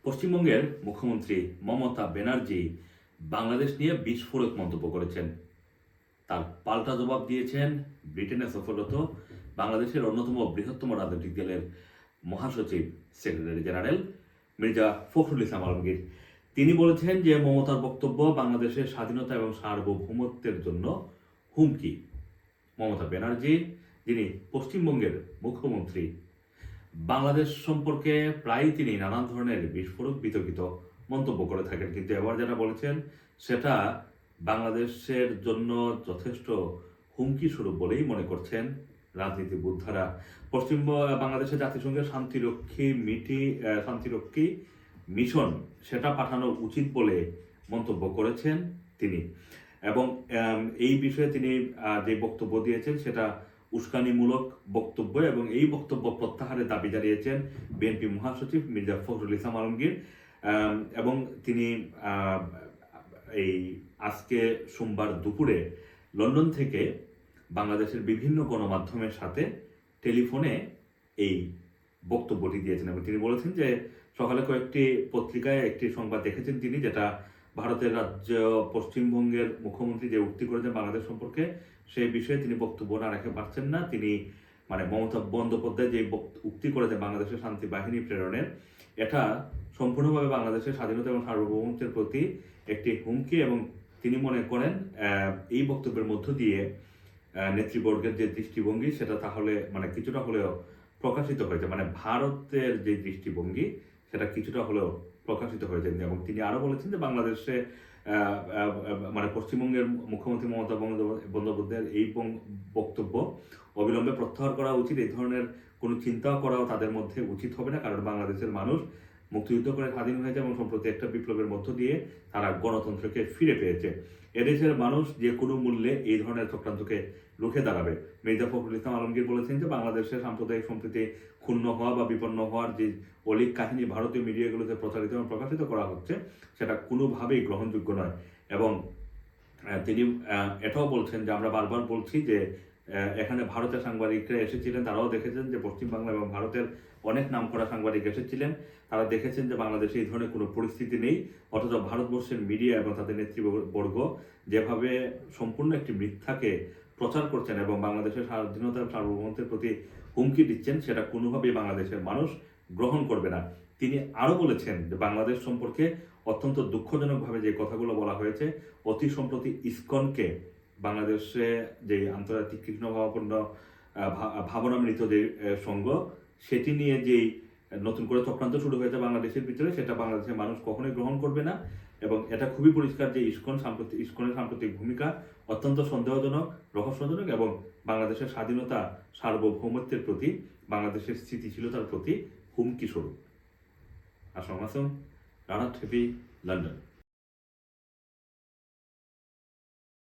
পশ্চিমবঙ্গের মুখ্যমন্ত্রী মমতা ব্যানার্জি বাংলাদেশ নিয়ে বিস্ফোরক মন্তব্য করেছেন। তার পাল্টা জবাব দিয়েছেন ব্রিটেনে সফররত বাংলাদেশের অন্যতম বৃহত্তম রাজনৈতিক দলের মহাসচিব সেক্রেটারি জেনারেল মির্জা ফখরুল ইসলাম আলমগীর। তিনি বলেছেন যে মমতার বক্তব্য বাংলাদেশের স্বাধীনতা এবং সার্বভৌমত্বের জন্য হুমকি। মমতা ব্যানার্জি, যিনি পশ্চিমবঙ্গের মুখ্যমন্ত্রী, বাংলাদেশ সম্পর্কে প্রায়ই তিনি নানান ধরনের বিস্ফোরক বিতর্কিত মন্তব্য করে থাকেন, কিন্তু এবার যেটা বলেছেন সেটা বাংলাদেশের জন্য যথেষ্ট হুমকি স্বরূপ বলেই মনে করছেন রাজনীতিবিদরা। বাংলাদেশের জাতিসংঘের শান্তিরক্ষী মিশন সেটা পাঠানো উচিত বলে মন্তব্য করেছেন তিনি। এবং এই বিষয়ে তিনি যে বক্তব্য দিয়েছেন সেটা উস্কানিমূলক বক্তব্য, এবং এই বক্তব্য প্রত্যাহারের দাবি জানিয়েছেন বিএনপি মহাসচিব মির্জা ফখরুল ইসলাম আলমগীর। এবং তিনি এই আজকে সোমবার দুপুরে লন্ডন থেকে বাংলাদেশের বিভিন্ন গণমাধ্যমের সাথে টেলিফোনে এই বক্তব্যটি দিয়েছেন, এবং তিনি বলেছেন যে সকালে কয়েকটি পত্রিকায় একটি সংবাদ দেখেছেন তিনি, যেটা ভারতের রাজ্য পশ্চিমবঙ্গের মুখ্যমন্ত্রী যে উক্তি করেছেন বাংলাদেশ সম্পর্কে, সেই বিষয়ে তিনি বক্তব্য না রেখে পারছেন না। তিনি মমতা বন্দ্যোপাধ্যায় যে উক্তি করেছেন বাংলাদেশের শান্তি বাহিনী প্রেরণের, এটা সম্পূর্ণভাবে বাংলাদেশের স্বাধীনতা এবং সার্বভৌমত্বের প্রতি একটি হুমকি। এবং তিনি মনে করেন এই বক্তব্যের মধ্য দিয়ে নেতৃবর্গের যে দৃষ্টিভঙ্গি সেটা তাহলে কিছুটা হলেও প্রকাশিত হয়েছে, ভারতের যে দৃষ্টিভঙ্গি সেটা কিছুটা হলেও প্রকাশিত হয়েছে। এবং তিনি আরো বলেছেন যে বাংলাদেশে পশ্চিমবঙ্গের মুখ্যমন্ত্রী মমতা বন্দ্যোপাধ্যায়ের এই বক্তব্য অবিলম্বে প্রত্যাহার করা উচিত। এই ধরনের কোনো চিন্তাও করাও তাদের মধ্যে উচিত হবে না, কারণ বাংলাদেশের মানুষ মুক্তিযুদ্ধ করে স্বাধীন হয়েছে এবং সম্প্রতি একটা বিপ্লবের মধ্য দিয়ে তারা গণতন্ত্রকে ফিরে পেয়েছে। এদেশের মানুষ যে কোনো মূল্যে এই ধরনের চক্রান্তকে রুখে দাঁড়াবে। মির্জা ফখরুল ইসলাম আলমগীর বলেছেন যে বাংলাদেশের সাম্প্রদায়িক সম্প্রীতি ক্ষুণ্ণ হওয়া বা বিপন্ন হওয়ার যে অলিক কাহিনী ভারতীয় মিডিয়াগুলোতে প্রচারিত এবং প্রকাশিত করা হচ্ছে সেটা কোনোভাবেই গ্রহণযোগ্য নয়। এবং তিনি এটাও বলছেন যে আমরা বারবার বলছি যে এখানে ভারতের সাংবাদিকরা এসেছিলেন, তারাও দেখেছেন যে পশ্চিমবাংলা এবং ভারতের অনেক নামকরা সাংবাদিক এসেছিলেন, তারা দেখেছেন যে বাংলাদেশে এই ধরনের কোনো পরিস্থিতি নেই। অথচ ভারতবর্ষের মিডিয়া এবং তাদের নেতৃবর্গ যেভাবে সম্পূর্ণ একটি মিথ্যাকে প্রচার করছেন এবং বাংলাদেশের স্বাধীনতার সার্বভৌমত্বের প্রতি হুমকি দিচ্ছেন, সেটা কোনোভাবেই বাংলাদেশের মানুষ গ্রহণ করবে না। তিনি আরও বলেছেন যে বাংলাদেশ সম্পর্কে অত্যন্ত দুঃখজনকভাবে যে কথাগুলো বলা হয়েছে, অতি সম্প্রতি ইসকনকে বাংলাদেশে যে আন্তর্জাতিক কৃষ্ণভাবাপন্ন ভাবনামৃত যে সংঘ, সেটি নিয়ে যেই নতুন করে চক্রান্ত শুরু হয়েছে বাংলাদেশের ভিতরে, সেটা বাংলাদেশের মানুষ কখনোই গ্রহণ করবে না। এবং এটা খুবই পরিষ্কার যে ইসকনের সাম্প্রতিক ভূমিকা অত্যন্ত সন্দেহজনক, রহস্যজনক এবং বাংলাদেশের স্বাধীনতা সার্বভৌমত্বের প্রতি, বাংলাদেশের স্থিতিশীলতার প্রতি হুমকি স্বরূপ। আসসালামু আলাইকুম, রানা টিভি, লন্ডন।